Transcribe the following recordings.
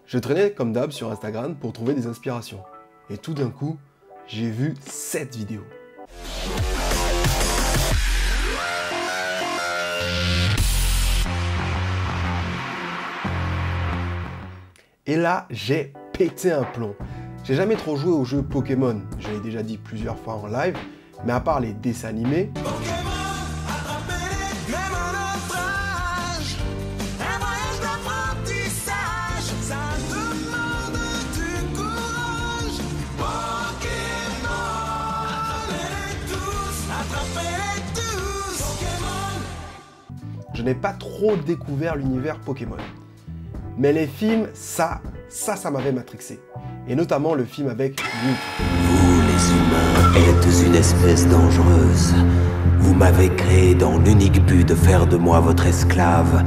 Je traînais comme d'hab sur Instagram pour trouver des inspirations. Et tout d'un coup, j'ai vu cette vidéo. Et là, j'ai pété un plomb. J'ai jamais trop joué aux jeux Pokémon, je l'ai déjà dit plusieurs fois en live, mais à part les dessins animés, je n'ai pas trop découvert l'univers Pokémon. Mais les films, ça m'avait matrixé. Et notamment le film avec Mewtwo. Vous, les humains, êtes une espèce dangereuse. Vous m'avez créé dans l'unique but de faire de moi votre esclave.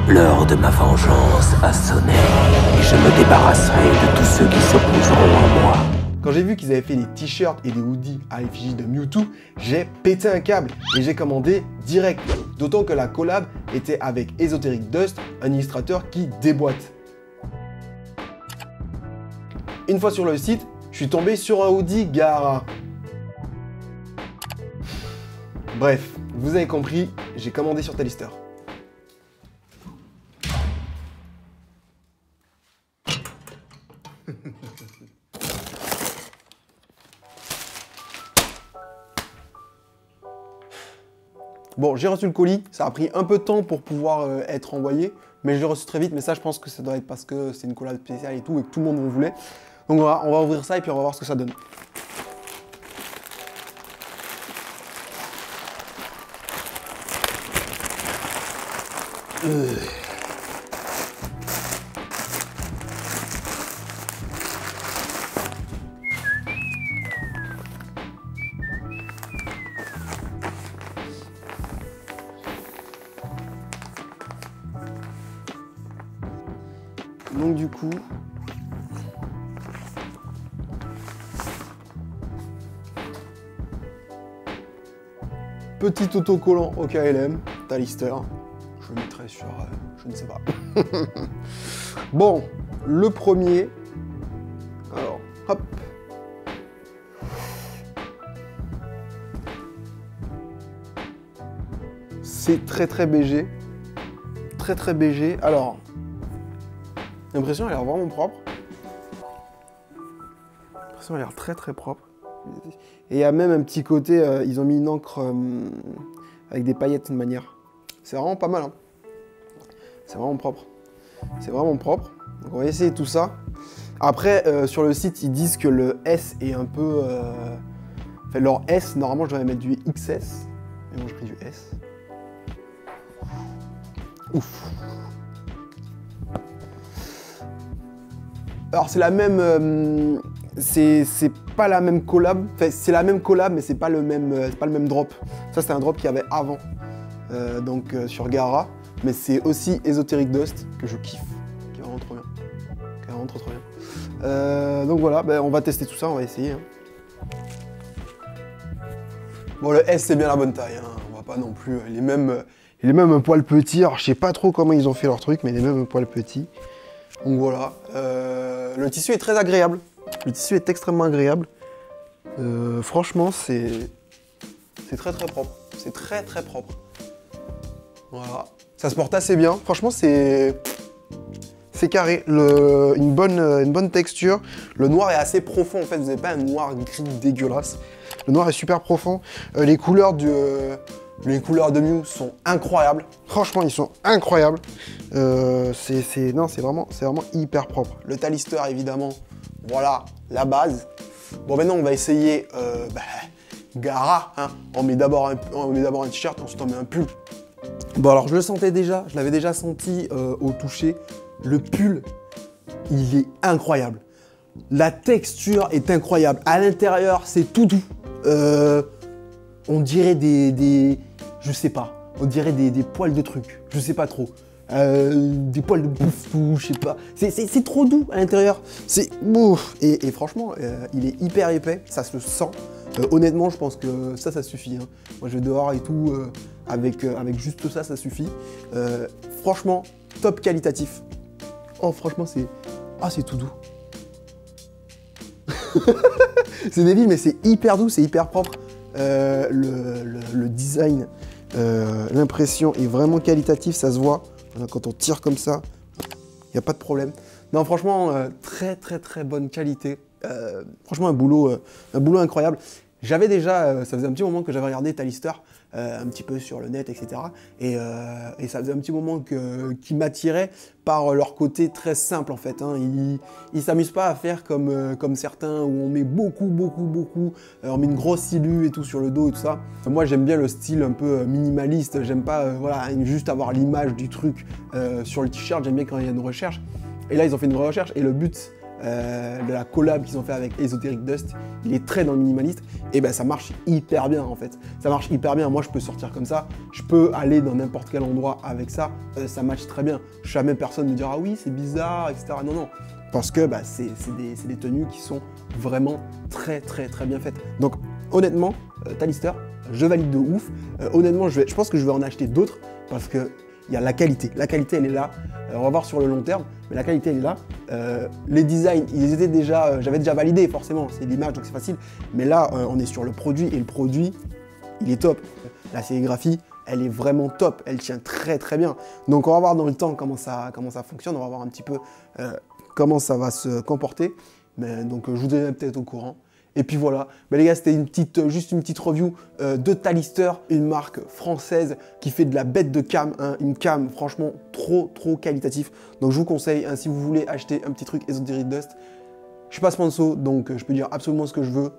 L'heure de ma vengeance a sonné, et je me débarrasserai de tous ceux qui s'opposeront à moi. Quand j'ai vu qu'ils avaient fait des t-shirts et des hoodies à l'effigie de Mewtwo, j'ai pété un câble et j'ai commandé direct. D'autant que la collab était avec Esoteric Dust, un illustrateur qui déboîte. Une fois sur le site, je suis tombé sur un hoodie Gaara. Bref, vous avez compris, j'ai commandé sur Talister. Bon, j'ai reçu le colis, ça a pris un peu de temps pour pouvoir être envoyé, mais je l'ai reçu très vite, mais ça je pense que ça doit être parce que c'est une collab spéciale et tout, et que tout le monde en voulait. Donc voilà, on va ouvrir ça et puis on va voir ce que ça donne. Donc du coup, petit autocollant au KLM, Talister. Je le mettrai sur, je ne sais pas. Bon, le premier. Alors, hop. C'est très BG. Très BG. Alors, l'impression elle a l'air vraiment propre. L'impression elle a l'air très propre. Et il y a même un petit côté, ils ont mis une encre avec des paillettes de manière. C'est vraiment pas mal. Hein. C'est vraiment propre. C'est vraiment propre. Donc on va essayer tout ça. Après, sur le site, ils disent que le S est un peu... Enfin, leur S, normalement, je devrais mettre du XS. Mais moi, j'ai pris du S. Ouf. Alors, c'est la même... c'est pas la même collab. Enfin, c'est la même collab, mais c'est pas le même drop. Ça, c'était un drop qu'il y avait avant. Donc, sur Gaara. Mais c'est aussi Esoteric Dust, que je kiffe. Qui est vraiment trop bien. Qui est vraiment trop bien. Donc voilà, on va tester tout ça, on va essayer. Hein. Bon, le S, c'est bien la bonne taille. Hein. On va pas non plus... Il est même un poil petit. Alors, je sais pas trop comment ils ont fait leur truc, mais il est même un poil petit. Donc voilà. Le tissu est très agréable. Le tissu est extrêmement agréable. Franchement, c'est très propre. C'est très propre. Voilà. Ça se porte assez bien. Franchement, c'est carré. Une bonne texture. Le noir est assez profond. En fait, vous n'avez pas un noir gris dégueulasse. Le noir est super profond. Les couleurs de Mew sont incroyables. Franchement, ils sont incroyables. C'est vraiment hyper propre. Le Talister, évidemment. Voilà, la base. Bon, maintenant, on va essayer Gaara. Hein. On met d'abord un t-shirt, ensuite on met un pull. Bon, alors, je le sentais déjà. Je l'avais déjà senti au toucher. Le pull, il est incroyable. La texture est incroyable. À l'intérieur, c'est tout doux. On dirait je sais pas. On dirait des poils de trucs. Je sais pas trop. Des poils de bouffe, je sais pas. C'est trop doux à l'intérieur. C'est ouf. Et franchement, il est hyper épais. Ça se sent. Honnêtement, je pense que ça suffit. Hein. Moi, je vais dehors et tout. Avec juste ça suffit. Franchement, top qualitatif. Oh, franchement, Ah, c'est tout doux. C'est débile, mais c'est hyper doux, c'est hyper propre. Le design, l'impression est vraiment qualitatif, ça se voit. Voilà, quand on tire comme ça, il n'y a pas de problème. Non, franchement, très bonne qualité. Franchement, un boulot incroyable. J'avais déjà, ça faisait un petit moment que j'avais regardé Talister, un petit peu sur le net, etc. Et ça faisait un petit moment qui m'attirait par leur côté très simple, en fait. Hein. Ils s'amusent pas à faire comme certains, où on met beaucoup, on met une grosse silu et tout sur le dos et tout ça. Moi, j'aime bien le style un peu minimaliste. J'aime pas voilà, juste avoir l'image du truc sur le t-shirt. J'aime bien quand il y a une recherche. Et là, ils ont fait une vraie recherche. Et le but de la collab qu'ils ont fait avec Esoteric Dust, il est très dans le minimaliste, et ben ça marche hyper bien en fait. Ça marche hyper bien, moi je peux sortir comme ça, je peux aller dans n'importe quel endroit avec ça, ça match très bien. Jamais personne ne dira ah oui c'est bizarre, etc. Non, non, parce que bah, c'est des tenues qui sont vraiment très bien faites. Donc honnêtement, Talister, je valide de ouf. Honnêtement, je pense que je vais en acheter d'autres, parce que il y a la qualité elle est là. On va voir sur le long terme, mais la qualité elle est là. Les designs, ils étaient déjà, j'avais déjà validé forcément, c'est l'image donc c'est facile. Mais là, on est sur le produit et le produit, il est top. La sérigraphie, elle est vraiment top, elle tient très bien. Donc on va voir dans le temps comment ça fonctionne, on va voir un petit peu comment ça va se comporter. Mais donc je vous donnerai peut-être au courant. Et puis voilà, bah les gars, c'était juste une petite review de Talister, une marque française qui fait de la bête de cam, hein, une cam franchement trop qualitatif. Donc je vous conseille, hein, si vous voulez acheter un petit truc Esoteric Dust, je suis pas sponsor, donc je peux dire absolument ce que je veux,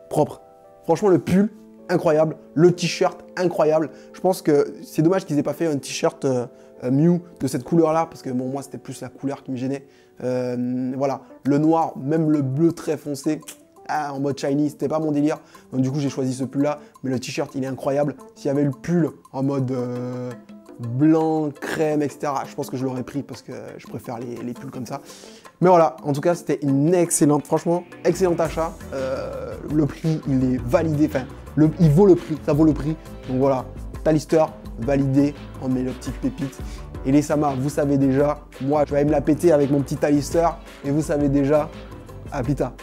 propre. Franchement, le pull, incroyable, le t-shirt, incroyable. Je pense que c'est dommage qu'ils aient pas fait un t-shirt Mew de cette couleur-là, parce que bon, moi, c'était plus la couleur qui me gênait. Voilà, le noir, même le bleu très foncé, en mode shiny, c'était pas mon délire. Donc du coup, j'ai choisi ce pull-là. Mais le t-shirt, il est incroyable. S'il y avait le pull en mode blanc, crème, etc., je pense que je l'aurais pris parce que je préfère les pulls comme ça. Mais voilà, en tout cas, c'était une excellente, franchement, excellent achat. Le prix, il est validé. Enfin, il vaut le prix, ça vaut le prix. Donc voilà, Talister, validé. On met le petit pépite. Et les Sama, vous savez déjà, moi, je vais aller me la péter avec mon petit Talister. Et vous savez déjà, à plus tard.